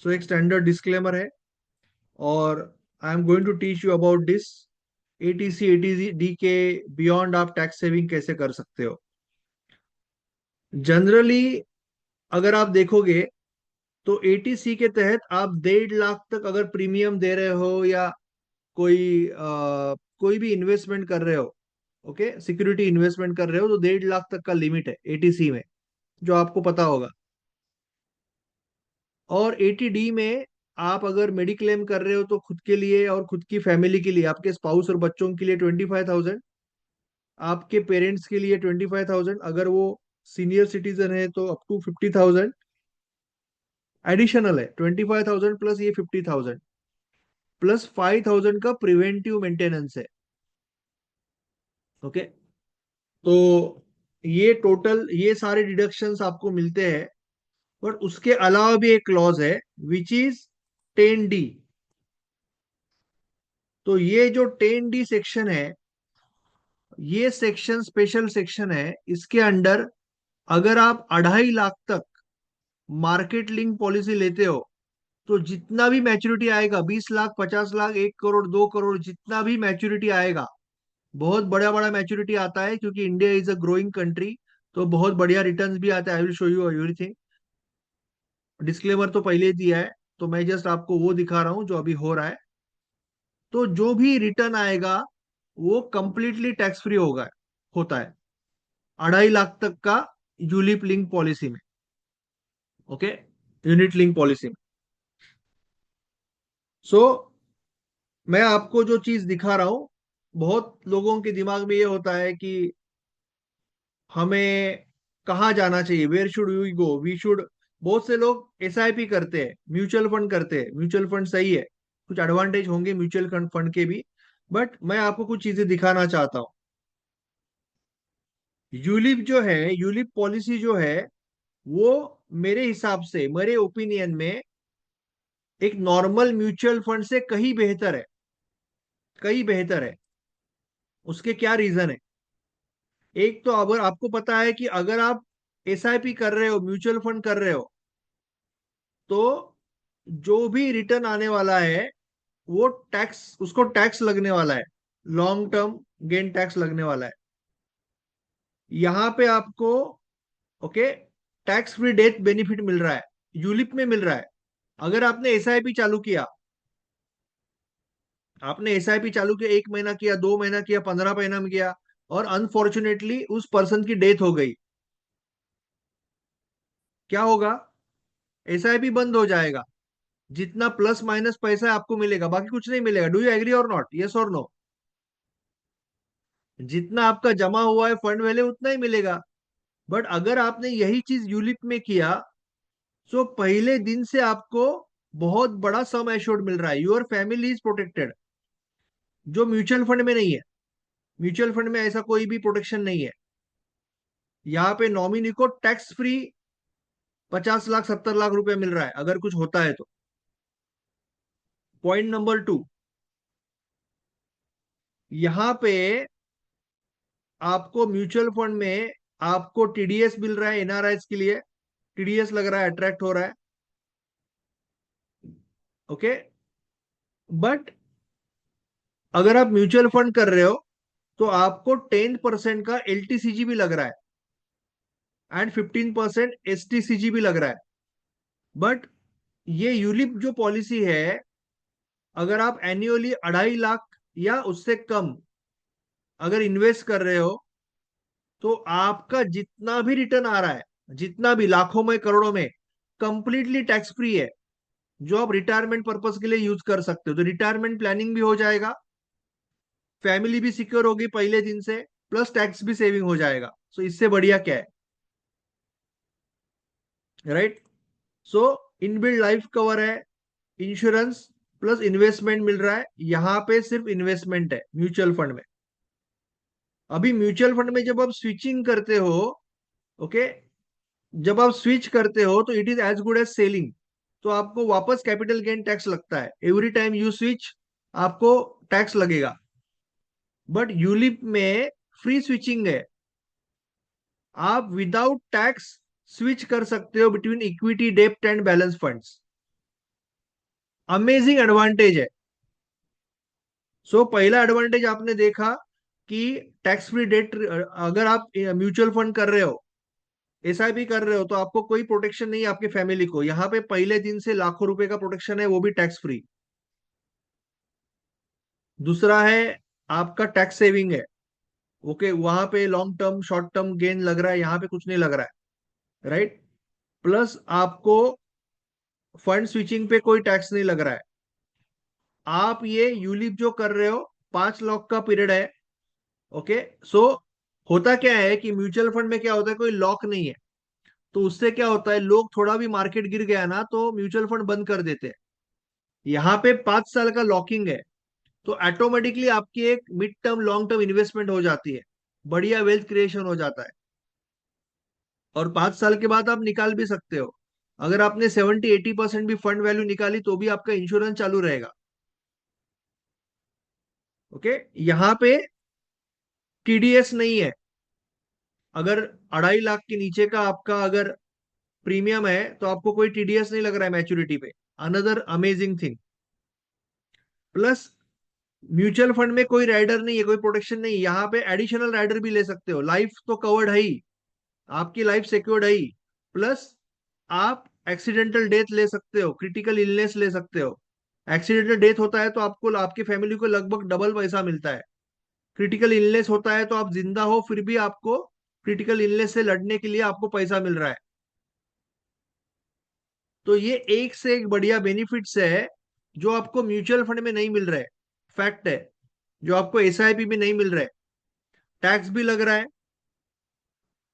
सो एक standard disclaimer है, और I am going to teach you about this eighty C eighty C D के beyond आप टैक्स सेविंग कैसे कर सकते हो। जनरली अगर आप देखोगे तो एटीसी के तहत आप 1.5 लाख तक अगर प्रीमियम दे रहे हो, या कोई भी इन्वेस्टमेंट कर रहे हो, ओके, सिक्योरिटी इन्वेस्टमेंट कर रहे हो, तो 1.5 लाख तक का लिमिट है एटीसी में, जो आपको पता होगा। और एटीडी में आप अगर मेडिक्लेम कर रहे हो तो खुद के लिए और खुद की फैमिली के लिए, आपके स्पाउस और बच्चों के लिए 25,000, आपके पेरेंट्स के लिए 25,000, अगर वो सीनियर सिटीजन है तो अप टू 50,000 एडिशनल है। 25,000 प्लस ये 50,000 प्लस 5,000 का प्रिवेंटिव मेंटेनेंस है। ओके, तो ये टोटल ये सारे डिडक्शंस आपको मिलते हैं। बट उसके अलावा भी एक क्लॉज है विच इज 10D। तो ये जो 10D सेक्शन है, ये सेक्शन स्पेशल सेक्शन है। इसके अंडर अगर आप 2.5 लाख तक मार्केट लिंक पॉलिसी लेते हो, तो जितना भी मैच्योरिटी आएगा, 20 लाख, 50 लाख, 1 करोड़, 2 करोड़, जितना भी मैच्योरिटी आएगा, बहुत बड़ा बड़ा मैच्योरिटी आता है क्योंकि India is a growing country, तो बहुत बढ़िया रिटर्न्स भी आता है। I will show you everything. Disclaimer तो पहले ही दिया है, तो मैं जस्ट आपको वो दिखा रहा हूँ जो अभी हो रहा है। तो जो भी रिटर्न आएगा वो कंप्लीटली टैक्स फ्री होगा, होता है 2.5 लाख तक का यूलिप लिंक पॉलिसी में। ओके, यूनिट लिंक पॉलिसी में। सो मैं आपको जो चीज दिखा रहा हूं, बहुत लोगों के दिमाग में ये होता है कि हमें कहाँ जाना चाहिए, where should we go, we should. बहुत से लोग एसआईपी करते हैं, म्यूचुअल फंड करते हैं। म्यूचुअल फंड सही है, कुछ एडवांटेज होंगे म्यूचुअल फंड के भी, बट मैं आपको कुछ चीजें दिखाना चाहता हूँ। यूलिप जो है, यूलिप पॉलिसी जो है, वो मेरे हिसाब से, मेरे ओपिनियन में एक नॉर्मल म्यूचुअल फंड से कहीं बेहतर है, कहीं बेहतर है। उसके क्या रीजन है? एक तो अगर आपको पता है कि अगर आप एसआईपी कर रहे हो, म्यूचुअल फंड कर रहे हो, तो जो भी रिटर्न आने वाला है वो टैक्स, उसको टैक्स लगने वाला है, लॉन्ग टर्म गेन टैक्स लगने वाला है। यहां पे आपको, okay, tax free death benefit मिल रहा है, यूलिप में मिल रहा है। अगर आपने एसआईपी चालू किया, आपने एसआईपी चालू किया, 1 महीना किया, 2 महीना किया, 15 महीना में किया, और अनफॉर्चुनेटली उस पर्सन की डेथ हो गई, क्या होगा? एसआईपी बंद हो जाएगा। जितना प्लस माइनस पैसा है आपको मिलेगा, बाकी कुछ नहीं मिलेगा। डू यू एग्री और नॉट, यस और नो? जितना आपका जमा हुआ है फंड वैल्यू उतना ही मिलेगा। बट अगर आपने यही चीज यूलिप में किया, तो पहले दिन से आपको बहुत बड़ा सम एश्योर्ड मिल रहा है, योर फैमिली इज प्रोटेक्टेड, जो म्यूचुअल फंड में नहीं है। म्यूचुअल फंड में ऐसा कोई भी प्रोटेक्शन नहीं है। यहाँ पे नॉमिनी को टैक्स फ्री 50 लाख 70 लाख रुपए मिल रहा है अगर कुछ होता है तो। पॉइंट नंबर 2, यहाँ पे आपको म्यूचुअल फंड में आपको टीडीएस मिल रहा है, एनआरआईज के लिए टीडीएस लग रहा है, अट्रैक्ट हो रहा है। ओके, बट अगर आप म्यूचुअल फंड कर रहे हो तो आपको 10% का एलटीसीजी भी लग रहा है, एंड 15% एसटीसीजी भी लग रहा है। बट ये यूलिप जो पॉलिसी है, अगर आप एन्युअली 2.5 लाख या उससे कम अगर इन्वेस्ट कर रहे हो, तो आपका जितना भी रिटर्न आ रहा है, जितना भी लाखों में करोड़ों में, कंप्लीटली टैक्स फ्री है, जो आप रिटायरमेंट पर्पज के लिए यूज कर सकते हो। तो रिटायरमेंट प्लानिंग भी हो जाएगा, फैमिली भी सिक्योर होगी पहले दिन से, प्लस टैक्स भी सेविंग हो जाएगा। सो इससे बढ़िया क्या है, राइट? सो इनबिल्ड लाइफ कवर है, इंश्योरेंस प्लस इन्वेस्टमेंट मिल रहा है। यहां पे सिर्फ इन्वेस्टमेंट है म्यूचुअल फंड में। अभी म्यूचुअल फंड में जब आप स्विचिंग करते हो, ओके, जब आप स्विच करते हो तो it is as good as selling. तो आपको वापस कैपिटल गेन टैक्स लगता है एवरी टाइम यू स्विच, आपको टैक्स लगेगा। बट यूलिप में फ्री स्विचिंग है, आप विदाउट टैक्स स्विच कर सकते हो बिटवीन इक्विटी डेप्ट and balance funds. Amazing advantage है। सो पहला एडवांटेज आपने देखा कि टैक्स फ्री डेट, अगर आप म्यूचुअल फंड कर रहे हो, एसआईपी कर रहे हो, तो आपको कोई प्रोटेक्शन नहीं है आपकी फैमिली को। यहाँ पे पहले दिन से लाखों रुपए का प्रोटेक्शन है, वो भी टैक्स फ्री। दूसरा है आपका टैक्स सेविंग है। ओके, वहां पे long term short term gain लग रहा है, यहाँ पे कुछ नहीं लग रहा है, राइट। प्लस आपको फंड स्विचिंग पे कोई टैक्स नहीं लग रहा है। आप ये यूलिप जो कर रहे हो, 5 लाख का पीरियड है। ओके। सो होता क्या है कि म्यूचुअल फंड में क्या होता है, कोई लॉक नहीं है। तो उससे क्या होता है, लोग थोड़ा भी मार्केट गिर गया ना तो म्यूचुअल फंड बंद कर देते हैं। यहाँ पे 5 साल का लॉकिंग है, तो ऑटोमेटिकली आपकी एक mid term long term investment हो जाती है, बढ़िया वेल्थ क्रिएशन हो जाता है। और 5 साल के बाद आप निकाल भी सकते हो। अगर आपने 70-80% भी फंड वैल्यू निकाली तो भी आपका इंश्योरेंस चालू रहेगा। ओके। यहाँ पे टीडीएस नहीं है। अगर 2.5 लाख के नीचे का आपका अगर प्रीमियम है तो आपको कोई टीडीएस नहीं लग रहा है मैच्योरिटी पे। Another amazing thing. Plus mutual fund में कोई राइडर नहीं है, कोई प्रोटेक्शन नहीं है। यहाँ पे एडिशनल राइडर भी ले सकते हो, लाइफ तो कवर्ड है ही, आपकी लाइफ सिक्योर्ड है ही। प्लस आप एक्सीडेंटल डेथ ले सकते हो, क्रिटिकल इलनेस ले सकते हो। एक्सीडेंटल डेथ होता है तो आपको, आपकी फैमिली को लगभग डबल पैसा मिलता है। क्रिटिकल इलनेस होता है तो आप जिंदा हो फिर भी आपको क्रिटिकल इलनेस से लड़ने के लिए आपको पैसा मिल रहा है। तो ये एक से एक बढ़िया बेनिफिट्स है जो आपको म्यूचुअल फंड में नहीं मिल रहा है। फैक्ट है, जो आपको एसआईपी में नहीं मिल रहा है। टैक्स भी लग रहा है,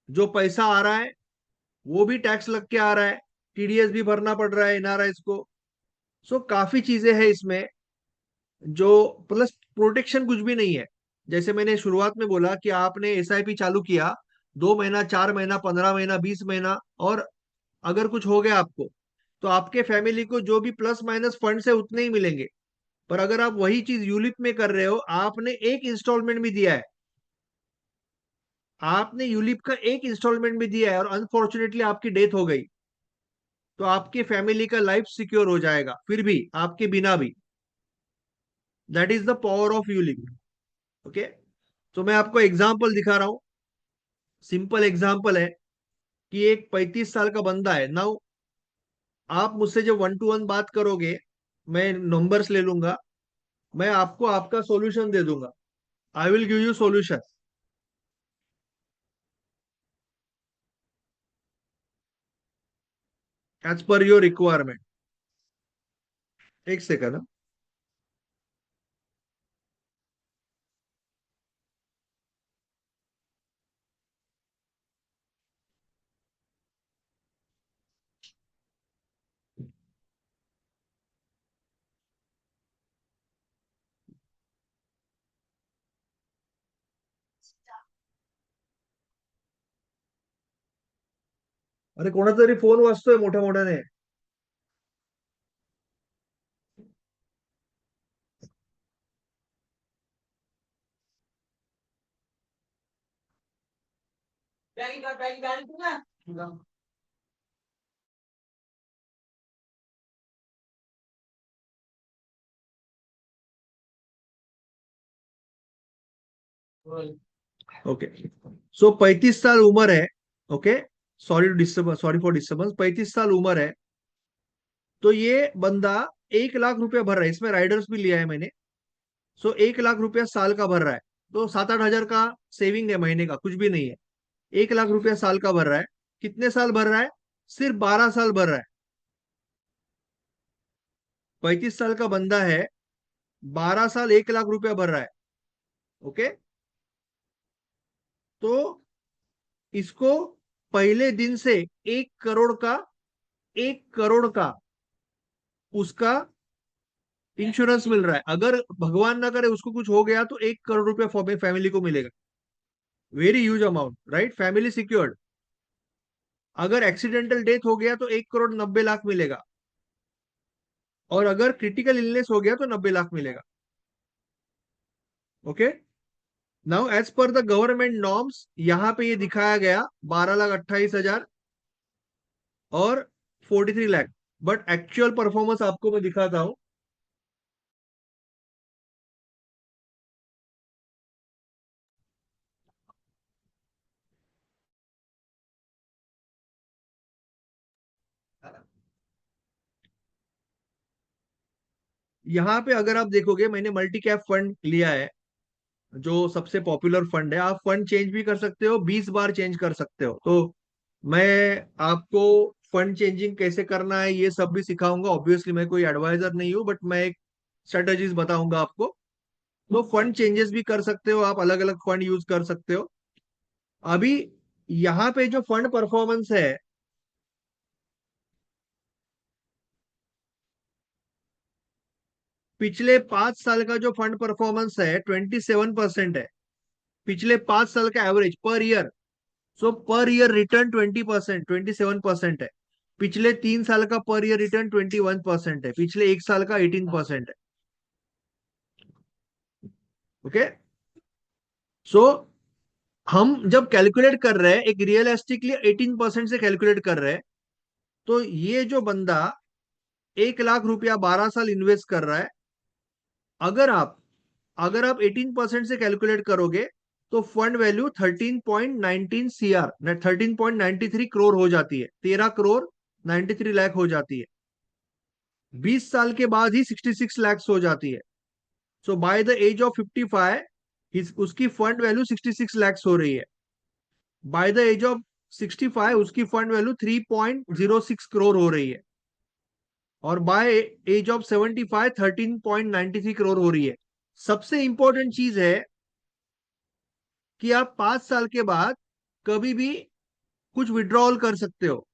जो पैसा आ रहा है वो भी टैक्स लग के आ रहा है, टीडीएस भी भरना पड़ रहा है एनआरआईज को। सो काफी चीजें हैं इसमें जो, प्लस प्रोटेक्शन कुछ भी नहीं है। जैसे मैंने शुरुआत में बोला कि आपने एसआईपी चालू किया, 2 महीना, 4 महीना, 15 महीना, 20 महीना, और अगर कुछ हो गया आपको तो आपके फैमिली को जो भी प्लस माइनस फंड है उतने ही मिलेंगे। पर अगर आप वही चीज यूलिप में कर रहे हो, आपने एक इंस्टॉलमेंट भी दिया है, आपने यूलिप का एक इंस्टॉलमेंट भी दिया है और अनफॉर्चुनेटली आपकी डेथ हो गई, तो आपकी फैमिली का लाइफ सिक्योर हो जाएगा फिर भी, आपके बिना भी। That is the power of ULIP. Okay. तो मैं आपको एग्जाम्पल दिखा रहा हूं। सिंपल एग्जाम्पल है कि एक 35 साल का बंदा है नाउ। आप मुझसे जब 1 to 1 बात करोगे, मैं नंबर्स ले लूंगा, मैं आपको आपका सॉल्यूशन दे दूंगा। I will give you solution as per your requirement. एक सेकंड। अरे कोणाचा तरी फोन वाजतोय मोठ्या मोठ्याने. ओके। सो 35 साल उम्र है। Okay. Sorry disturb, sorry for disturbance. 35 साल उम्र है। तो ये बंदा 1 लाख रुपया भर रहा है, इसमें राइडर्स भी लिया है मैंने। सो 1 लाख रुपया साल का भर रहा है। तो 7-8 हजार का सेविंग है महीने का, कुछ भी नहीं है। 1 लाख रुपया साल का भर रहा है। कितने साल भर रहा है? सिर्फ 12 साल भर रहा है। 35 साल का बंदा है, 12 साल 1 लाख रुपया भर रहा है। ओके। तो इसको पहले दिन से 1 करोड़ का, 1 करोड़ का उसका इंश्योरेंस मिल रहा है। अगर भगवान ना करे उसको कुछ हो गया तो 1 करोड़ रुपया फैमिली को मिलेगा। Very huge amount, right. Family secured. अगर एक्सीडेंटल डेथ हो गया तो 1 करोड़ 90 लाख मिलेगा। और अगर क्रिटिकल इलनेस हो गया तो 90 लाख मिलेगा। Okay. Now as per the government norms, यहाँ पे ये दिखाया गया 12,28,000 और 43 लाख। बट एक्चुअल परफॉर्मेंस आपको मैं दिखाता हूं। यहाँ पे अगर आप देखोगे, मैंने मल्टी कैप फंड लिया है, जो सबसे पॉपुलर फंड है। आप फंड चेंज भी कर सकते हो, 20 बार चेंज कर सकते हो। तो मैं आपको फंड चेंजिंग कैसे करना है ये सब भी सिखाऊंगा। ऑब्वियसली मैं कोई एडवाइजर नहीं हूँ, बट मैं एक स्ट्रेटजीज बताऊंगा आपको। तो फंड चेंजेस भी कर सकते हो आप, अलग अलग फंड यूज कर सकते हो। अभी यहाँ पे जो फंड परफॉर्मेंस है, पिछले 5 साल का जो फंड परफॉर्मेंस है 27% है। पिछले 5 साल का एवरेज पर ईयर। सो पर ईयर रिटर्न 20%, 27% है। पिछले 3 साल का पर ईयर रिटर्न 21% है। पिछले 1 साल का 18% है। ओके। सो हम जब कैलकुलेट कर रहे हैं, एक रियलिस्टिकली 18% से कैलकुलेट कर रहे हैं। तो ये जो बंदा 1 लाख रुपया 12 साल इन्वेस्ट कर रहा है, अगर आप अगर आप 18% से कैलकुलेट करोगे, तो फंड वैल्यू 13.19 CR, 13.93 करोड़ हो जाती है। 13 करोड़ 93 लाख हो जाती है। 20 साल के बाद ही 66 लैक्स हो जाती है। सो बाय द एज ऑफ 55 उसकी फंड वैल्यू 66 लैक्स हो रही है। बाय द एज ऑफ 65 उसकी फंड वैल्यू 3.06 करोड़ हो रही है। और बाय एज ऑफ 75 13.93 करोड़ हो रही है। सबसे इंपॉर्टेंट चीज है कि आप 5 साल के बाद कभी भी कुछ विड्रॉल कर सकते हो।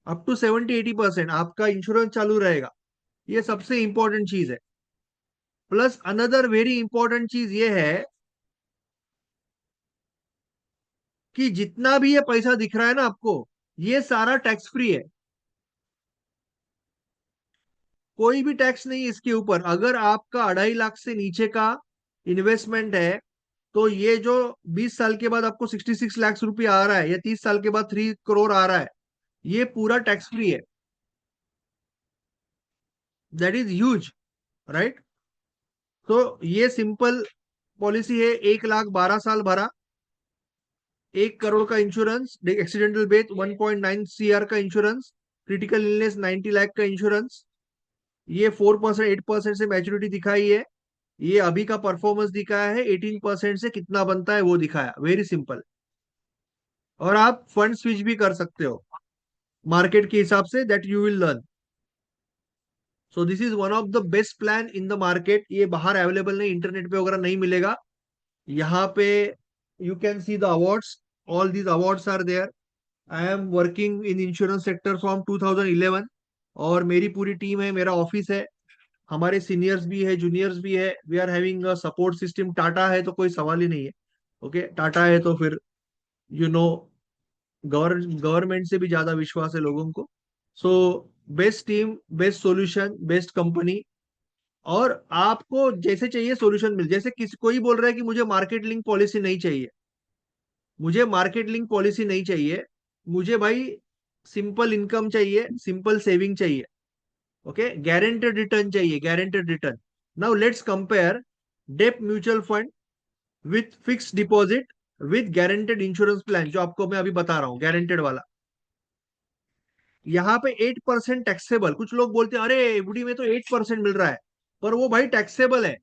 अप टू 70-80% आपका इंश्योरेंस चालू रहेगा। ये सबसे इंपॉर्टेंट चीज है। प्लस अनदर वेरी इंपॉर्टेंट चीज ये है कि जितना भी ये पैसा दिख रहा है ना आपको, ये सारा टैक्स फ्री है। कोई भी टैक्स नहीं है इसके ऊपर। अगर आपका 2.5 लाख से नीचे का इन्वेस्टमेंट है, तो ये जो 20 साल के बाद आपको 66 लाख रुपया आ रहा है, या 30 साल के बाद 3 करोड़ आ रहा है, ये पूरा टैक्स फ्री है। That is huge, right. तो ये सिंपल पॉलिसी है। 1 लाख 12 साल भरा, 1 करोड़ का इंश्योरेंस, एक्सीडेंटल डेथ 1.9 CR का इंश्योरेंस, क्रिटिकल इलनेस 90 लाख का इंश्योरेंस। ये 4% 8% से मैच्योरिटी दिखाई है। ये अभी का परफॉर्मेंस दिखाया है, 18% से कितना बनता है वो दिखाया। Very simple. और आप फंड स्विच भी कर सकते हो मार्केट के हिसाब से, that you will learn. So this is one of the best plan in the market. ये बाहर अवेलेबल नहीं, इंटरनेट पे वगैरह नहीं मिलेगा। यहाँ पे you can see the awards, all these awards are there. I am working in insurance sector from 2011, और मेरी पूरी टीम है, मेरा ऑफिस है। हमारे सीनियर्स भी है, जूनियर्स भी है। We are having a support system. Tata है तो कोई सवाल ही नहीं है। ओके, टाटा है तो फिर यू नो गवर्नमेंट से भी ज्यादा विश्वास है लोगों को। So best team, best solution, best company. और आपको जैसे चाहिए सॉल्यूशन मिल, जैसे किसी कोई बोल रहा है कि मुझे मार्केट लिंक पॉलिसी नहीं चाहिए। मुझे मार्केट लिंक पॉलिसी नहीं चाहिए। मुझे भाई सिंपल इनकम चाहिए, सिंपल सेविंग चाहिए। ओके, गारंटेड रिटर्न चाहिए, guaranteed return. Now let's compare debt mutual fund with fix deposit with guaranteed insurance plan, जो आपको मैं अभी बता रहा हूँ, गारंटेड वाला। यहाँ पे 8% टैक्सेबल। कुछ लोग बोलते हैं अरे एफडी में तो 8% मिल रहा है, पर वो भाई टैक्सेबल है।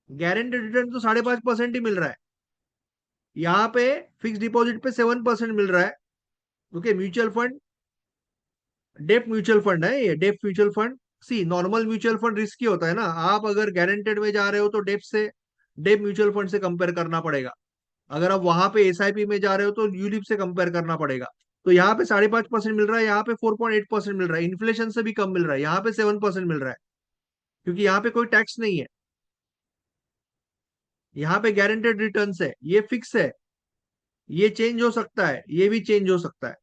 गारंटेड रिटर्न तो 5.5% ही मिल रहा है। यहाँ पे फिक्स डिपॉजिट पे 7% मिल रहा है। Okay, mutual fund, debt mutual fund है ये, debt mutual fund. See normal mutual fund risky होता है ना। आप अगर गारंटेड में जा रहे हो तो डेप म्यूचुअल फंड से कंपेयर करना पड़ेगा। अगर आप वहां पे एसआईपी में जा रहे हो तो यूलिप से कंपेयर करना पड़ेगा। तो यहाँ पे 5.5% मिल रहा है, यहाँ पे 4.8% मिल रहा है। इन्फ्लेशन से भी कम मिल रहा है, यहाँ पे 7% मिल रहा है। क्योंकि यहाँ पे कोई टैक्स नहीं है। यहाँ पे गारंटेड रिटर्न है, ये फिक्स है। ये चेंज हो सकता है, ये भी चेंज हो सकता है।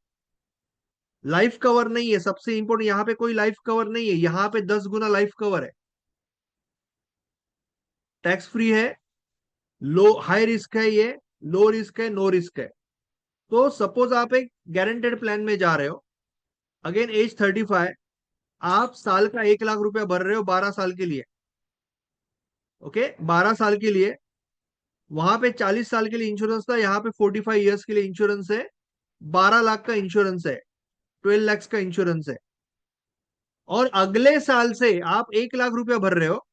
लाइफ कवर नहीं है, सबसे इंपॉर्टेंट, यहाँ पे कोई लाइफ कवर नहीं है। यहाँ पे 10 गुना लाइफ कवर है। टैक्स फ्री है। लो हाई रिस्क है ये, लो रिस्क है, नो रिस्क है। तो सपोज आप एक गारंटेड प्लान में जा रहे हो, अगेन एज 35, आप साल का 1 लाख रुपया भर रहे हो 12 साल के लिए। ओके, 12 साल के लिए। वहां पे 40 साल के लिए इंश्योरेंस था, यहाँ पे 45 ईयर्स के लिए इंश्योरेंस है। 12 लाख का इंश्योरेंस है, 12 लैक्स का इंश्योरेंस है। और अगले साल से आप 1 लाख रुपया भर रहे हो।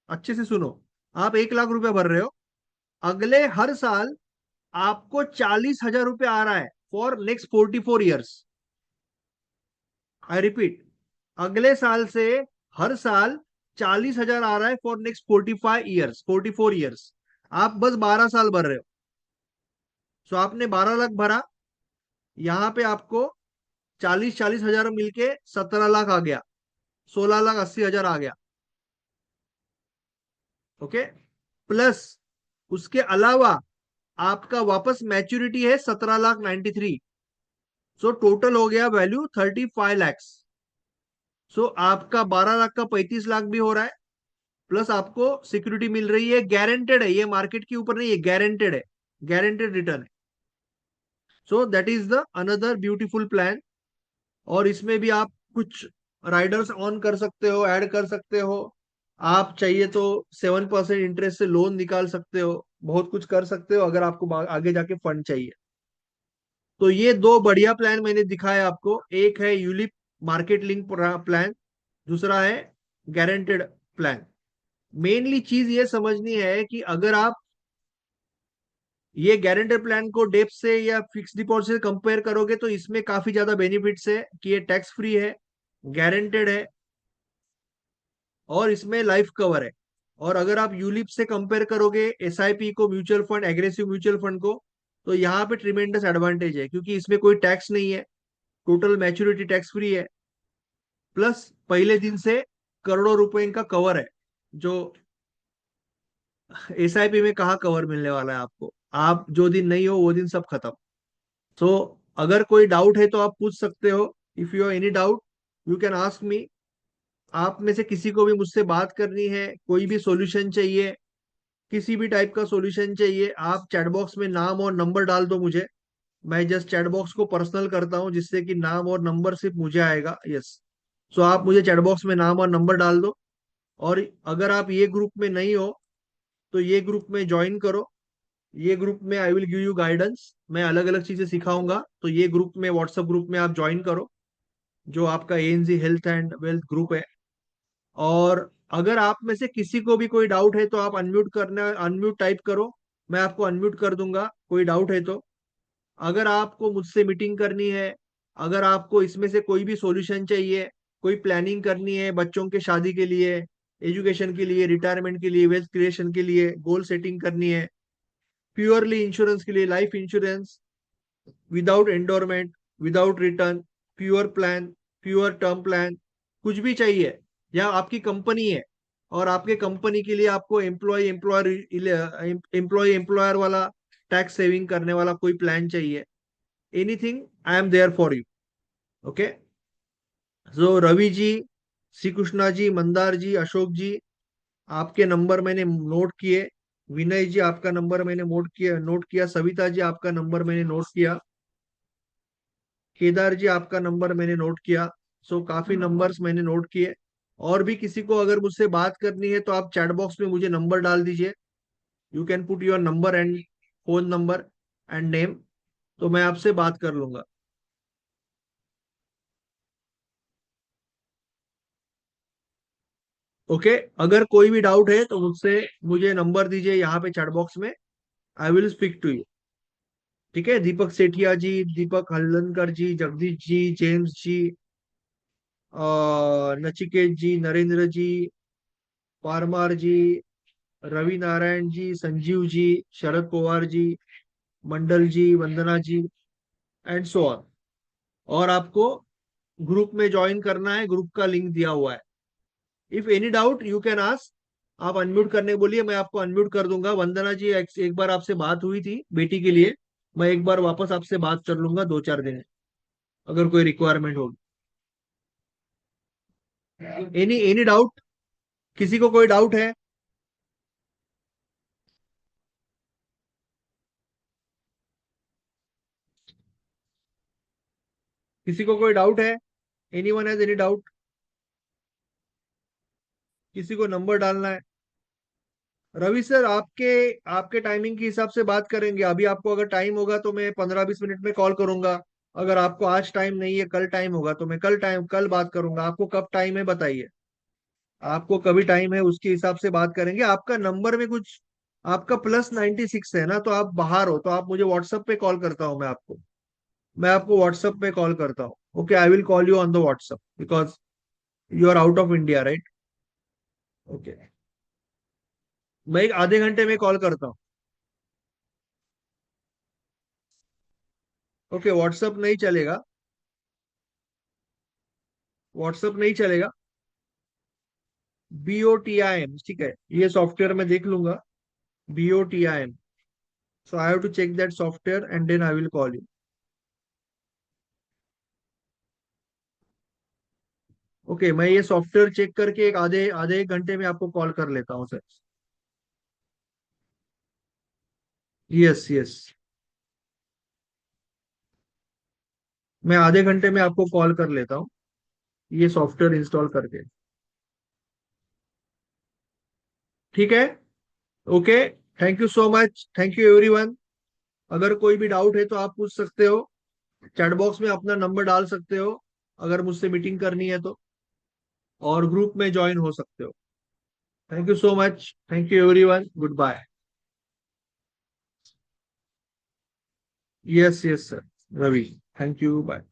अच्छे से सुनो, आप 1 लाख रुपया भर रहे हो। अगले हर साल आपको 40 हजार रुपया आ रहा है for next 44 years. I repeat, अगले साल से हर साल 40 हजार आ रहा है फॉर नेक्स्ट 45 ईयर्स, 44 ईयर्स। आप बस 12 साल भर रहे हो। सो आपने 12 लाख भरा, यहां पे आपको 40 40 हजार मिलके 17 लाख आ गया, 16 लाख 80 हजार आ गया। ओके, प्लस उसके अलावा आपका वापस मैच्योरिटी है 17 लाख 93। सो टोटल हो गया वैल्यू 35 लैक्स। सो आपका 12 लाख का 35 लाख भी हो रहा है, प्लस आपको सिक्योरिटी मिल रही है, गारंटेड है, ये मार्केट के ऊपर नहीं है, गारंटेड है, गारंटेड रिटर्न है। So that is the another beautiful plan. और इसमें भी आप कुछ राइडर्स ऑन कर सकते हो, ऐड कर सकते हो। आप चाहिए तो 7% इंटरेस्ट से लोन निकाल सकते हो, बहुत कुछ कर सकते हो अगर आपको आगे जाके फंड चाहिए। तो ये दो बढ़िया प्लान मैंने दिखाया आपको, एक है यूलिप मार्केट लिंक प्लान, दूसरा है गारंटेड प्लान। मेनली चीज ये समझनी है कि अगर आप ये गारंटेड प्लान को डेप्थ से या फिक्स डिपॉजिट से कंपेयर करोगे तो इसमें काफी ज्यादा बेनिफिट्स है कि ये टैक्स फ्री है, गारंटेड है, और इसमें लाइफ कवर है। और अगर आप यूलिप से कंपेयर करोगे एसआईपी को, mutual fund, aggressive mutual fund को, तो यहाँ पे ट्रिमेंडस एडवांटेज है क्योंकि इसमें कोई टैक्स नहीं है, टोटल मैच्योरिटी टैक्स फ्री है, प्लस पहले दिन से करोड़ों रुपए का कवर है। जो एसआईपी में कहाँ कवर मिलने वाला है आपको, आप जो दिन नहीं हो वो दिन सब खत्म। सो अगर कोई डाउट है तो आप पूछ सकते हो। If you have any doubt you can ask me. आप में से किसी को भी मुझसे बात करनी है, कोई भी सॉल्यूशन चाहिए, किसी भी टाइप का सॉल्यूशन चाहिए, आप चैट बॉक्स में नाम और नंबर डाल दो मुझे। मैं जस्ट चैट बॉक्स को पर्सनल करता हूँ जिससे कि नाम और नंबर सिर्फ मुझे आएगा। यस, सो आप मुझे चैट बॉक्स में नाम और नंबर डाल दो। और अगर आप ये ग्रुप में नहीं हो तो ये ग्रुप में ज्वाइन करो। ये ग्रुप में I will give you guidance, मैं अलग अलग चीजें सिखाऊंगा, तो ये ग्रुप में, व्हाट्सएप ग्रुप में आप ज्वाइन करो, जो आपका एएनजी हेल्थ एंड वेल्थ ग्रुप है। और अगर आप में से किसी को भी कोई डाउट है तो आप अनम्यूट करना, अनम्यूट टाइप करो, मैं आपको अनम्यूट कर दूंगा कोई डाउट है तो। अगर आपको मुझसे मीटिंग करनी है, अगर आपको इसमें से कोई भी सॉल्यूशन चाहिए, कोई प्लानिंग करनी है बच्चों के शादी के लिए, एजुकेशन के लिए, रिटायरमेंट के लिए, वेल्थ क्रिएशन के लिए, गोल सेटिंग करनी है, प्योरली इंश्योरेंस के लिए, life insurance without endowment, without return, pure plan, pure term plan, कुछ भी चाहिए, या आपकी कंपनी है और आपके कंपनी के लिए आपको एम्प्लॉय एम्प्लॉयर वाला टैक्स सेविंग करने वाला कोई प्लान चाहिए, anything, I am there for you. Okay, so Ravi ji, Shri Krishna ji, Mandar ji, Ashok ji, आपके नंबर मैंने नोट किए। विनय जी, आपका नंबर मैंने नोट किया। सविता जी, आपका नंबर मैंने नोट किया। केदार जी, आपका नंबर मैंने नोट किया। सो काफी नंबर्स मैंने नोट किए। और भी किसी को अगर मुझसे बात करनी है तो आप चैट बॉक्स में मुझे नंबर डाल दीजिए। You can put your number and phone number and name, तो मैं आपसे बात कर लूंगा। ओके, अगर कोई भी डाउट है तो मुझसे, मुझे नंबर दीजिए यहाँ पे चैट बॉक्स में, I will speak to you. ठीक है, Deepak Sethia ji, Deepak Hallankar ji, Jagdish ji, James ji, Nachiket ji, Narendra ji, Parmar ji, Ravi Narayan ji, Sanjeev ji, Sharad Pawar ji, Mandal ji, Vandana ji, and so on. और आपको ग्रुप में ज्वाइन करना है, ग्रुप का लिंक दिया हुआ है। If any doubt you can ask. आप अनम्यूट करने बोलिए, मैं आपको अनम्यूट कर दूंगा। वंदना जी, एक बार आपसे बात हुई थी बेटी के लिए, मैं एक बार वापस आपसे बात कर लूंगा 2 4 दिन में, अगर कोई रिक्वायरमेंट होगी। एनी डाउट, किसी को कोई डाउट है? किसी को कोई डाउट है? Anyone has any doubt? किसी को नंबर डालना है? रवि सर, आपके आपके टाइमिंग के हिसाब से बात करेंगे। अभी आपको अगर टाइम होगा तो मैं 15-20 मिनट में कॉल करूंगा। अगर आपको आज टाइम नहीं है, कल टाइम होगा तो मैं कल बात करूंगा। आपको कब टाइम है बताइए। आपको कभी टाइम है उसके हिसाब से बात करेंगे। आपका नंबर में कुछ, आपका +96 है ना, तो आप बाहर हो तो आप मुझे व्हाट्सएप पे कॉल करता हूँ मैं आपको व्हाट्सएप पे कॉल करता हूँ। Okay, I will call you on the WhatsApp because you are out of India, right? Okay, मैं एक आधे घंटे में कॉल करता हूँ। ओके, व्हाट्सएप नहीं चलेगा? व्हाट्सएप नहीं चलेगा? BOTIM, ठीक है, ये सॉफ्टवेयर मैं देख लूंगा। BOTIM, so I have to check that software and then I will call you. Okay, मैं ये सॉफ्टवेयर चेक करके एक आधे आधे एक घंटे में आपको कॉल कर लेता हूँ सर। यस यस, मैं आधे घंटे में आपको कॉल कर लेता हूँ ये सॉफ्टवेयर इंस्टॉल करके। ठीक है। Okay, thank you so much, thank you everyone. अगर कोई भी डाउट है तो आप पूछ सकते हो। चैट बॉक्स में अपना नंबर डाल सकते हो अगर मुझसे मीटिंग करनी है तो, और ग्रुप में ज्वाइन हो सकते हो। Thank you so much, thank you everyone, good bye. Yes yes sir, Ravi, thank you, bye.